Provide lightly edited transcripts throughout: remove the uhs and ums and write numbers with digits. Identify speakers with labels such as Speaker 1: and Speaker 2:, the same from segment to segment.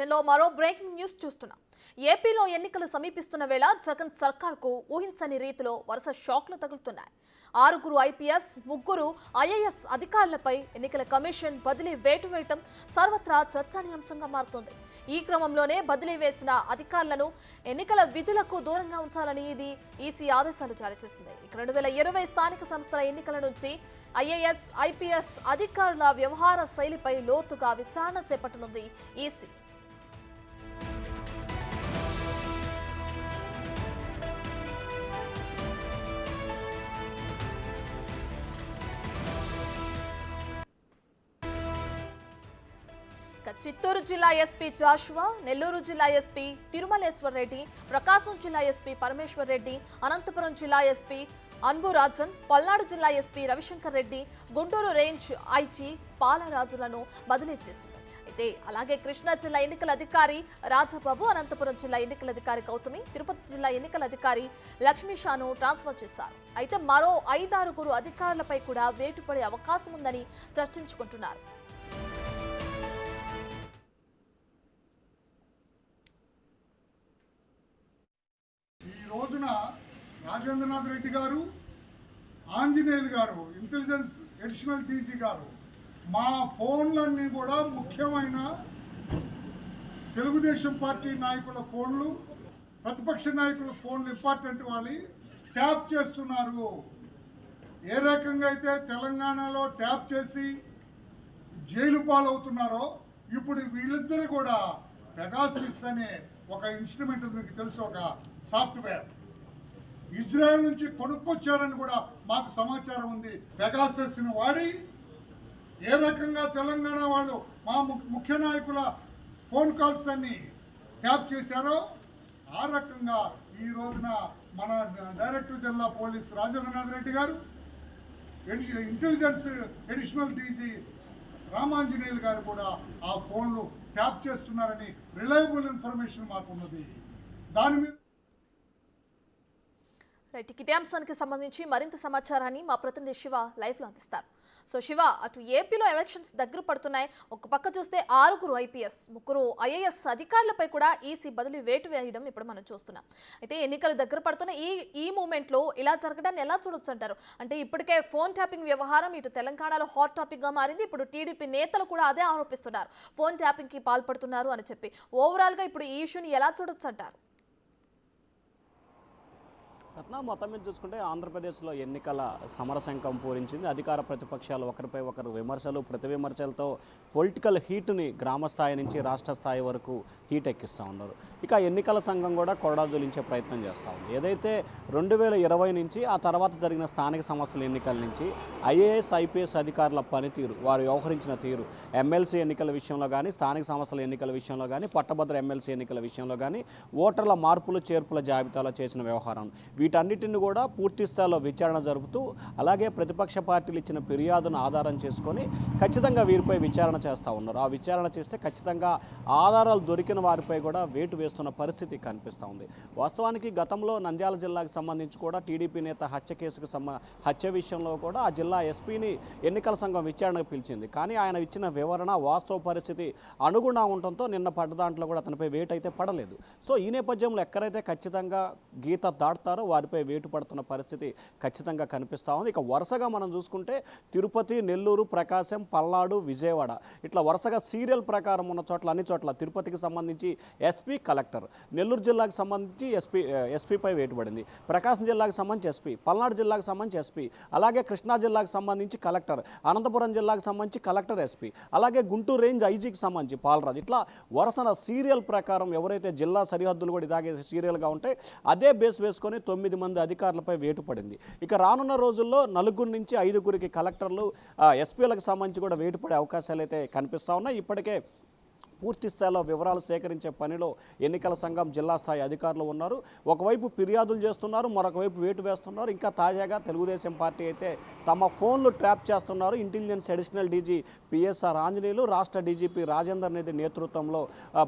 Speaker 1: బులెటిన్లో మరో breaking news చూస్తున్నాం. ఏపీలో ఎన్నికలు సమీపిస్తున్న వేళ జగన్ సర్కార్కు ఊహించని రీతిలో వరుస షాక్లు తగులుతున్నాయి. 6 ఐపీఎస్ 3 ఐఏఎస్ అధికారులపై ఎన్నికల కమిషన్ బదిలీ వేటు వేయటం సర్వత్రా చర్చనీయాంశంగా మారుతోంది. ఈ క్రమంలోనే బదిలీ వేసిన అధికారులను ఎన్నికల విధులకు దూరంగా ఉంచాలని ఇది ఈసీ ఆదేశాలు జారీ చేసింది. 2020 స్థానిక సంస్థల ఎన్నికల నుంచి ఐఏఎస్ ఐపీఎస్ అధికారుల వ్యవహార శైలిపై లోతుగా విచారణ చేపట్టనుంది ఈసీ. చిత్తూరు జిల్లా ఎస్పీ జాషువా, నెల్లూరు జిల్లా ఎస్పీ తిరుమలేశ్వర్ రెడ్డి, ప్రకాశం జిల్లా ఎస్పీ పరమేశ్వర్ రెడ్డి, అనంతపురం జిల్లా ఎస్పీ అన్బురాజన్, పల్నాడు జిల్లా SP Ravishankar Reddy, Guntur range IG పాలరాజులను బదిలీ చేసింది. అయితే అలాగే కృష్ణా జిల్లా ఎన్నికల అధికారి రాజబాబు, అనంతపురం జిల్లా ఎన్నికల అధికారి గౌతమి, తిరుపతి జిల్లా ఎన్నికల అధికారి లక్ష్మీషాను ట్రాన్స్ఫర్ చేశారు. అయితే మరో 5-6 అధికారులపై కూడా వేటు పడే అవకాశం ఉందని చర్చించుకుంటున్నారు.
Speaker 2: ఈ రోజున రాజేంద్రనాథ్ రెడ్డి గారు, ఆంజనేయులు గారు, ఇంటెలిజెన్స్ అడిషనల్ డీజీ గారు మా ఫోన్లన్నీ కూడా ముఖ్యమైన తెలుగుదేశం పార్టీ నాయకుల ఫోన్లు, ప్రతిపక్ష నాయకుల ఫోన్లు ఇంపార్టెంట్ వాళ్ళు ట్యాప్ చేస్తున్నారు. ఏ రకంగా అయితే తెలంగాణలో ట్యాప్ చేసి జైలు పాలవుతున్నారో ఇప్పుడు వీళ్ళిద్దరు కూడా పెగాసిస్ అనే ఒక ఇన్స్ట్రుమెంట్ మీకు తెలుసు, ఒక సాఫ్ట్వేర్ ఇజ్రాయెల్ నుంచి కొనుక్కొచ్చారని కూడా మాకు సమాచారం ఉంది. పెగాసస్ని వాడి ఏ రకంగా తెలంగాణ వాళ్ళు మా ముఖ్య నాయకుల ఫోన్ కాల్స్ అన్ని ట్యాప్ చేశారో ఆ రకంగా ఈ రోజున మన director general police Rajendranath Reddy గారు, ఇంటెలిజెన్స్ అడిషనల్ డీజీ రామాంజనేయులు గారు కూడా ఆ ఫోన్లు ట్యాప్ చేస్తున్నారని రిలయబుల్ ఇన్ఫర్మేషన్ మాకు ఉన్నది. దాని మీద
Speaker 1: ఇదే అంశానికి సంబంధించి మరింత సమాచారాన్ని మా ప్రతినిధి శివ లైవ్లో అందిస్తారు. సో శివ, అటు ఏపీలో ఎలక్షన్స్ దగ్గర పడుతున్నాయి. ఒక పక్క చూస్తే 6 ఐపీఎస్ 3 ఐఏఎస్ అధికారులపై కూడా ఈసీ బదిలీ వేటు వేయడం ఇప్పుడు మనం చూస్తున్నాం. అయితే ఎన్నికలు దగ్గర పడుతున్న ఈ మూమెంట్లో ఇలా జరగడాన్ని ఎలా చూడొచ్చు అంటారు? అంటే ఇప్పటికే ఫోన్ ట్యాపింగ్ వ్యవహారం ఇటు తెలంగాణలో హాట్ టాపిక్గా మారింది. ఇప్పుడు టీడీపీ నేతలు కూడా అదే ఆరోపిస్తున్నారు, ఫోన్ ట్యాపింగ్కి పాల్పడుతున్నారు అని చెప్పి. ఓవరాల్గా ఇప్పుడు ఈ ఇష్యూని ఎలా చూడొచ్చు అంటారు?
Speaker 3: మొత్తం మీద చూసుకుంటే ఆంధ్రప్రదేశ్లో ఎన్నికల సమరశంఖం పూరించింది. అధికార ప్రతిపక్షాలు ఒకరిపై ఒకరు విమర్శలు, ప్రతి విమర్శలతో పొలిటికల్ హీటుని గ్రామ స్థాయి నుంచి రాష్ట్ర స్థాయి వరకు హీట్ ఎక్కిస్తూ ఉన్నారు. ఇక ఎన్నికల సంఘం కూడా కొరడాజులించే ప్రయత్నం చేస్తూ ఉంది. ఏదైతే 2020 నుంచి ఆ తర్వాత జరిగిన స్థానిక సంస్థల ఎన్నికల నుంచి ఐఏఎస్ ఐపీఎస్ అధికారుల పనితీరు, వారు వ్యవహరించిన తీరు, ఎమ్మెల్సీ ఎన్నికల విషయంలో కానీ, స్థానిక సంస్థల ఎన్నికల విషయంలో కానీ, పట్టభద్ర ఎమ్మెల్సీ ఎన్నికల విషయంలో కానీ, ఓటర్ల మార్పులు చేర్పుల జాబితాలో చేసిన వ్యవహారం, వీటన్నిటిని కూడా పూర్తి స్థాయిలో విచారణ జరుపుతూ అలాగే ప్రతిపక్ష పార్టీలు ఇచ్చిన ఫిర్యాదును ఆధారం చేసుకొని ఖచ్చితంగా వీరిపై విచారణ చేస్తూ ఉన్నారు. ఆ విచారణ చేస్తే ఖచ్చితంగా ఆధారాలు దొరికిన వారిపై కూడా వేటు వేస్తున్న పరిస్థితి కనిపిస్తూ ఉంది. వాస్తవానికి గతంలో నంద్యాల జిల్లాకు సంబంధించి కూడా టీడీపీ నేత హత్య కేసుకు హత్య విషయంలో కూడా ఆ జిల్లా ఎస్పీని ఎన్నికల సంఘం విచారణకు పిలిచింది. కానీ ఆయన ఇచ్చిన వివరణ వాస్తవ పరిస్థితి అనుగుణంగా ఉండటంతో నిన్న పడ్డ దాంట్లో కూడా అతనిపై వేటు అయితే పడలేదు. సో ఈ నేపథ్యంలో ఎక్కడైతే ఖచ్చితంగా గీత దాటుతారో వారిపై వేటు పడుతున్న పరిస్థితి ఖచ్చితంగా కనిపిస్తూ ఉంది. ఇక వరుసగా మనం చూసుకుంటే తిరుపతి, నెల్లూరు, ప్రకాశం, పల్నాడు, విజయవాడ ఇట్లా వరుసగా సీరియల్ ప్రకారం ఉన్న చోట్ల అన్ని చోట్ల తిరుపతికి సంబంధించి ఎస్పీ, కలెక్టర్, నెల్లూరు జిల్లాకు సంబంధించి ఎస్పీపై వేటు పడింది, ప్రకాశం జిల్లాకు సంబంధించి ఎస్పీ, పల్నాడు జిల్లాకు సంబంధించి ఎస్పీ, అలాగే కృష్ణా జిల్లాకు సంబంధించి కలెక్టర్, అనంతపురం జిల్లాకు సంబంధించి కలెక్టర్, ఎస్పీ, అలాగే గుంటూరు రేంజ్ ఐజీకి సంబంధించి పాలరాజు, ఇట్లా వరుసన సీరియల్ ప్రకారం ఎవరైతే జిల్లా సరిహద్దులు కూడా ఇలాగే సీరియల్గా ఉంటే అదే బేస్ వేసుకొని 9 మంది అధికారులపై వేటు పడింది. ఇక రానున్న రోజుల్లో 4 నుంచి 5 కలెక్టర్లు, ఎస్పీలకు సంబంధించి కూడా వేటు పడే అవకాశాలు అయితే కనిపిస్తూ ఉన్నాయి. ఇప్పటికే పూర్తి స్థాయిలో వివరాలు సేకరించే పనిలో ఎన్నికల సంఘం జిల్లా స్థాయి అధికారులు ఉన్నారు. ఒకవైపు ఫిర్యాదులు చేస్తున్నారు, మరొక వైపు వేటు వేస్తున్నారు. ఇంకా తాజాగా తెలుగుదేశం పార్టీ అయితే తమ ఫోన్లు ట్రాప్ చేస్తున్నారు. Intelligence additional DG PSR Anjaneyulu, రాష్ట్ర డీజీపీ రాజేందర్ రెడ్డి నేతృత్వంలో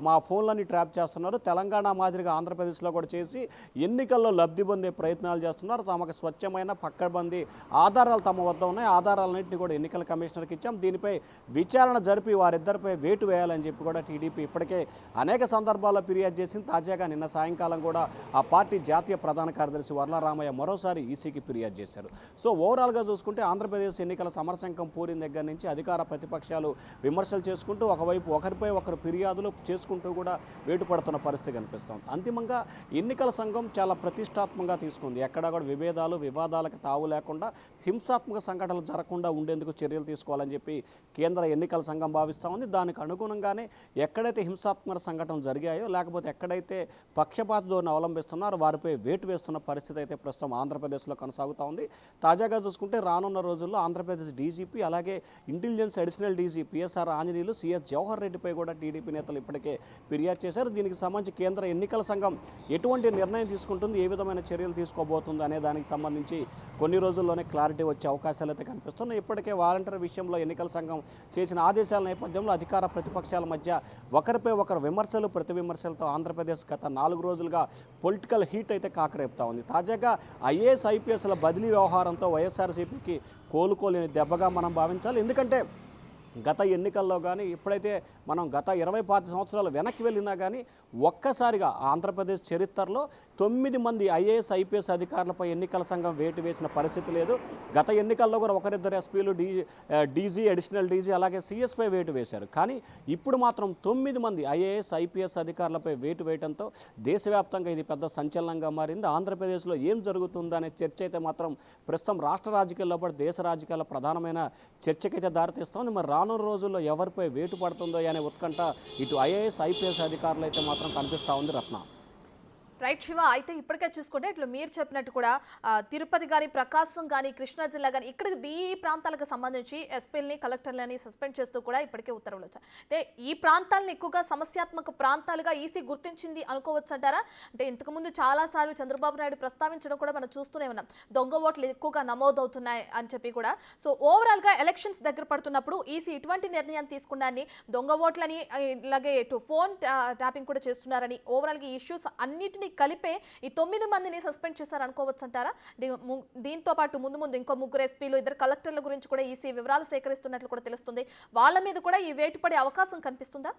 Speaker 3: మా ఫోన్లని ట్రాప్ చేస్తున్నారు. తెలంగాణ మాదిరిగా ఆంధ్రప్రదేశ్లో కూడా చేసి ఎన్నికల్లో లబ్ధి పొందే ప్రయత్నాలు చేస్తున్నారు. తమకు స్వచ్ఛమైన పక్కబందీ ఆధారాలు తమ వద్ద ఉన్నాయి. ఆధారాలన్నింటినీ కూడా ఎన్నికల కమిషనర్కి ఇచ్చాం. దీనిపై విచారణ జరిపి వారిద్దరిపై వేటు వేయాలని చెప్పి కూడా టీడీపీ ఇప్పటికే అనేక సందర్భాల్లో ఫిర్యాదు చేసింది. తాజాగా నిన్న సాయంకాలం కూడా ఆ పార్టీ జాతీయ ప్రధాన కార్యదర్శి వర్లరామయ్య మరోసారి ఈసీకి ఫిర్యాదు చేశారు. సో ఓవరాల్గా చూసుకుంటే ఆంధ్రప్రదేశ్ ఎన్నికల సమరశంఖం పూరిన దగ్గర నుంచి అధికార ప్రతిపక్షాలు విమర్శలు చేసుకుంటూ ఒకవైపు ఒకరిపై ఒకరు ఫిర్యాదులు చేసుకుంటూ కూడా వేటుపడుతున్న పరిస్థితి కనిపిస్తుంది. అంతిమంగా ఎన్నికల సంఘం చాలా ప్రతిష్టాత్మకంగా తీసుకుంది. ఎక్కడా కూడా విభేదాలు వివాదాలకు తావు లేకుండా హింసాత్మక సంఘటనలు జరగకుండా ఉండేందుకు చర్యలు తీసుకోవాలని చెప్పి కేంద్ర ఎన్నికల సంఘం భావిస్తూ ఉంది. దానికి అనుగుణంగానే ఎక్కడైతే హింసాత్మక సంఘటనలు జరిగాయో లేకపోతే ఎక్కడైతే పక్షపాత ధోరణి అవలంబిస్తున్నారో వారిపై వేటు వేస్తున్న పరిస్థితి అయితే ప్రస్తుతం ఆంధ్రప్రదేశ్లో కొనసాగుతూ ఉంది. తాజాగా చూసుకుంటే రానున్న రోజుల్లో ఆంధ్రప్రదేశ్ డీజీపీ అలాగే intelligence additional DG PSR Anjaneyulu CS Jawahar రెడ్డిపై కూడా టీడీపీ నేతలు ఇప్పటికే ఫిర్యాదు చేశారు. దీనికి సంబంధించి కేంద్ర ఎన్నికల సంఘం ఎటువంటి నిర్ణయం తీసుకుంటుంది, ఏ విధమైన చర్యలు తీసుకోబోతుంది అనే దానికి సంబంధించి కొన్ని రోజుల్లోనే క్లారిటీ వచ్చే అవకాశాలు అయితే కనిపిస్తున్నాయి. ఇప్పటికే వాలంటీర్ విషయంలో ఎన్నికల సంఘం చేసిన ఆదేశాల నేపథ్యంలో అధికార ప్రతిపక్షాల మధ్య ఒకరిపై ఒకరు విమర్శలు ప్రతి విమర్శలతో ఆంధ్రప్రదేశ్ గత 4 రోజులుగా పొలిటికల్ హీట్ అయితే కాకరేపుతా ఉంది. తాజాగా ఐఏఎస్ ఐపీఎస్ల బదిలీ వ్యవహారంతో వైఎస్ఆర్సీపీకి కోలుకోలేని దెబ్బగా మనం భావించాలి. ఎందుకంటే గత ఎన్నికల్లో కానీ ఇప్పుడైతే మనం గత 20-25 సంవత్సరాలు వెనక్కి వెళ్ళినా కానీ ఒక్కసారిగా ఆంధ్రప్రదేశ్ చరిత్రలో 9 మంది ఐఏఎస్ ఐపీఎస్ అధికారులపై ఎన్నికల సంఘం వేటు వేసిన పరిస్థితి లేదు. గత ఎన్నికల్లో కూడా ఒకరిద్దరు ఎస్పీలు డీజీ అడిషనల్ డీజీ అలాగే సిఎస్పై వేటు వేశారు. కానీ ఇప్పుడు మాత్రం 9 మంది ఐఏఎస్ ఐపీఎస్ అధికారులపై వేటు వేయడంతో దేశవ్యాప్తంగా ఇది పెద్ద సంచలనంగా మారింది. ఆంధ్రప్రదేశ్లో ఏం జరుగుతుందనే చర్చ అయితే మాత్రం ప్రస్తుతం రాష్ట్ర రాజకీయాల్లో పాటు దేశ రాజకీయాల్లో ప్రధానమైన చర్చకైతే దారితీస్తోంది. మరి రానున్న రోజుల్లో ఎవరిపై వేటు పడుతుందో అనే ఉత్కంఠ ఇటు ఐఏఎస్ ఐపీఎస్ అధికారులు అయితే మాత్రం కనిపిస్తూ ఉంది. రత్న
Speaker 1: రైట్ శివ, అయితే ఇప్పటికే చూసుకుంటే ఇట్లా మీరు చెప్పినట్టు కూడా తిరుపతి కానీ ప్రకాశం కానీ కృష్ణా జిల్లా కానీ ఇక్కడ ఈ ప్రాంతాలకు సంబంధించి ఎస్పీలని కలెక్టర్లని సస్పెండ్ చేస్తూ కూడా ఇప్పటికే ఉత్తర్వులు వచ్చాయి. అయితే ఈ ప్రాంతాలను ఎక్కువగా సమస్యాత్మక ప్రాంతాలుగా ఈసీ గుర్తించింది అనుకోవచ్చు అంటారా? అంటే ఇంతకుముందు చాలాసార్లు చంద్రబాబు నాయుడు ప్రస్తావించడం కూడా మనం చూస్తూనే ఉన్నాం, దొంగ ఓట్లు ఎక్కువగా నమోదవుతున్నాయి అని చెప్పి కూడా. సో ఓవరాల్గా ఎలక్షన్స్ దగ్గర పడుతున్నప్పుడు ఈసీ ఇటువంటి నిర్ణయం తీసుకున్నారని, దొంగ ఓట్లని ఇలాగే ఇటు ఫోన్ ట్యాపింగ్ కూడా చేస్తున్నారని ఓవరాల్గా ఈ ఇష్యూస్ అన్నిటినీ కలిపే ఈ 9 మందిని సస్పెండ్ చేశారు అనుకోవచ్చు అంటారా? దీంతో పాటు ముందు ఇంకో 3 ఎస్పీలు 2 కలెక్టర్ల గురించి కూడా ఈసీ వివరాలు సేకరిస్తున్నట్లు కూడా తెలుస్తుంది. వాళ్ళ మీద కూడా ఈ వేటు పడే అవకాశం కనిపిస్తుందా?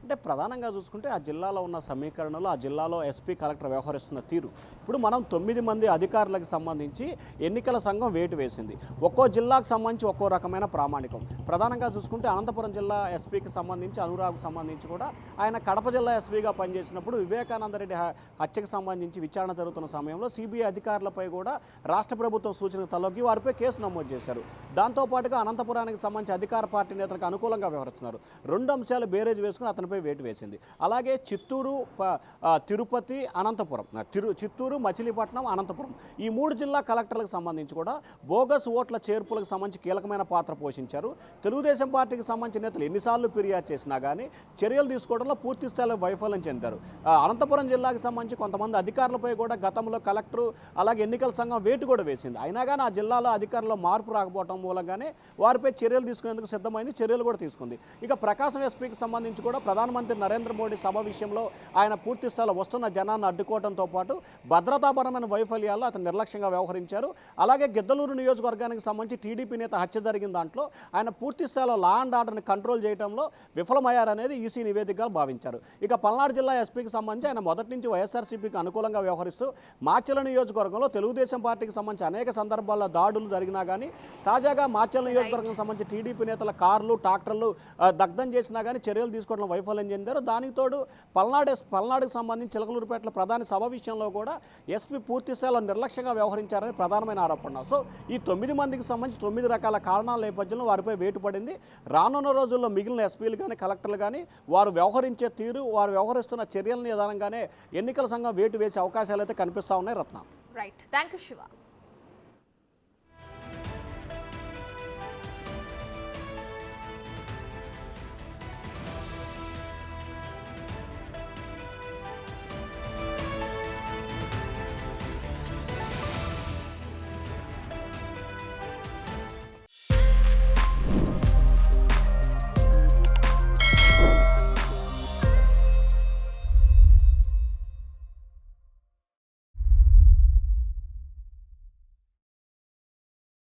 Speaker 3: అంటే ప్రధానంగా చూసుకుంటే ఆ జిల్లాలో ఉన్న సమీకరణలో ఆ జిల్లాలో ఎస్పీ కలెక్టర్ వ్యవహరిస్తున్న తీరు ఇప్పుడు మనం 9 మంది అధికారులకు సంబంధించి ఎన్నికల సంఘం వేటు వేసింది. ఒక్కో జిల్లాకు సంబంధించి ఒక్కో రకమైన ప్రామాణికం. ప్రధానంగా చూసుకుంటే అనంతపురం జిల్లా ఎస్పీకి సంబంధించి అనురాగ్కు సంబంధించి కూడా ఆయన కడప జిల్లా ఎస్పీగా పనిచేసినప్పుడు వివేకానంద రెడ్డి హత్యకు సంబంధించి విచారణ జరుగుతున్న సమయంలో సిబిఐ అధికారులపై కూడా రాష్ట్ర ప్రభుత్వం సూచనకు తలొగ్గి వారిపై కేసు నమోదు చేశారు. దాంతోపాటుగా అనంతపురానికి సంబంధించి అధికార పార్టీ నేతలకు అనుకూలంగా వ్యవహరిస్తున్నారు. 2 అంశాలు బేరేజ్ వేసుకుని అతను వేటు వేసింది. అలాగే చిత్తూరు, తిరుపతి, అనంతపురం, చిత్తూరు, మచిలీపట్నం, అనంతపురం ఈ 3 జిల్లా కలెక్టర్లకు సంబంధించి కూడా బోగస్ ఓట్ల చేర్పులకు సంబంధించి కీలకమైన పాత్ర పోషించారు. తెలుగుదేశం పార్టీకి సంబంధించిన నేతలు ఎన్నిసార్లు ఫిర్యాదు చేసినా కానీ చర్యలు తీసుకోవడంలో పూర్తి స్థాయిలో వైఫల్యం చెందారు. అనంతపురం జిల్లాకు సంబంధించి కొంతమంది అధికారులపై కూడా గతంలో కలెక్టరు అలాగే ఎన్నికల సంఘం వేటు కూడా వేసింది. అయినా కానీ ఆ జిల్లాలో అధికారుల్లో మార్పు రాకపోవడం మూలంగానే వారిపై చర్యలు తీసుకునేందుకు సిద్ధమైంది, చర్యలు కూడా తీసుకుంది. ఇక ప్రకాశం ఎస్పీకి సంబంధించి కూడా ప్రధానమంత్రి నరేంద్ర మోడీ సభ విషయంలో ఆయన పూర్తి స్థాయిలో వస్తున్న జనాన్ని అడ్డుకోవడంతో పాటు భద్రతాపరమైన వైఫల్యాల్లో అతను నిర్లక్ష్యంగా వ్యవహరించారు. అలాగే గిద్దలూరు నియోజకవర్గానికి సంబంధించి టీడీపీ నేత హత్య జరిగిన దాంట్లో ఆయన పూర్తి స్థాయిలో లా అండ్ ఆర్డర్ని కంట్రోల్ చేయడంలో విఫలమయ్యారనేది ఈసీ నివేదికగా భావించారు. ఇక పల్నాడు జిల్లా ఎస్పీకి సంబంధించి ఆయన మొదటి నుంచి వైఎస్ఆర్సీపీకి అనుకూలంగా వ్యవహరిస్తూ మాచర్ల నియోజకవర్గంలో తెలుగుదేశం పార్టీకి సంబంధించి అనేక సందర్భాల్లో దాడులు జరిగినా కానీ తాజాగా మాచర్ల నియోజకవర్గం సంబంధించి టీడీపీ నేతల కార్లు ట్రాక్టర్లు దగ్ధం చేసినా కానీ చర్యలు తీసుకోవడం వైఫల్యం చెందారు. దానికి తోడు పల్నాడుకు సంబంధించి చిలకలూరుపేటలో ప్రధాని సభ విషయంలో కూడా ఎస్పీ పూర్తి స్థాయిలో నిర్లక్ష్యంగా వ్యవహరించారని ప్రధానమైన ఆరోపణ. సో ఈ 9 మందికి సంబంధించి 9 రకాల కారణాల నేపథ్యంలో వారిపై వేటు పడింది. రానున్న రోజుల్లో మిగిలిన ఎస్పీలు కానీ కలెక్టర్లు కానీ వారు వ్యవహరించే తీరు, వారు వ్యవహరిస్తున్న చర్యల నిదానంగానే ఎన్నికల సంఘం వేటు వేసే అవకాశాలు అయితే కనిపిస్తూ ఉన్నాయి. రత్న
Speaker 1: రైట్, థ్యాంక్ యూ శివ.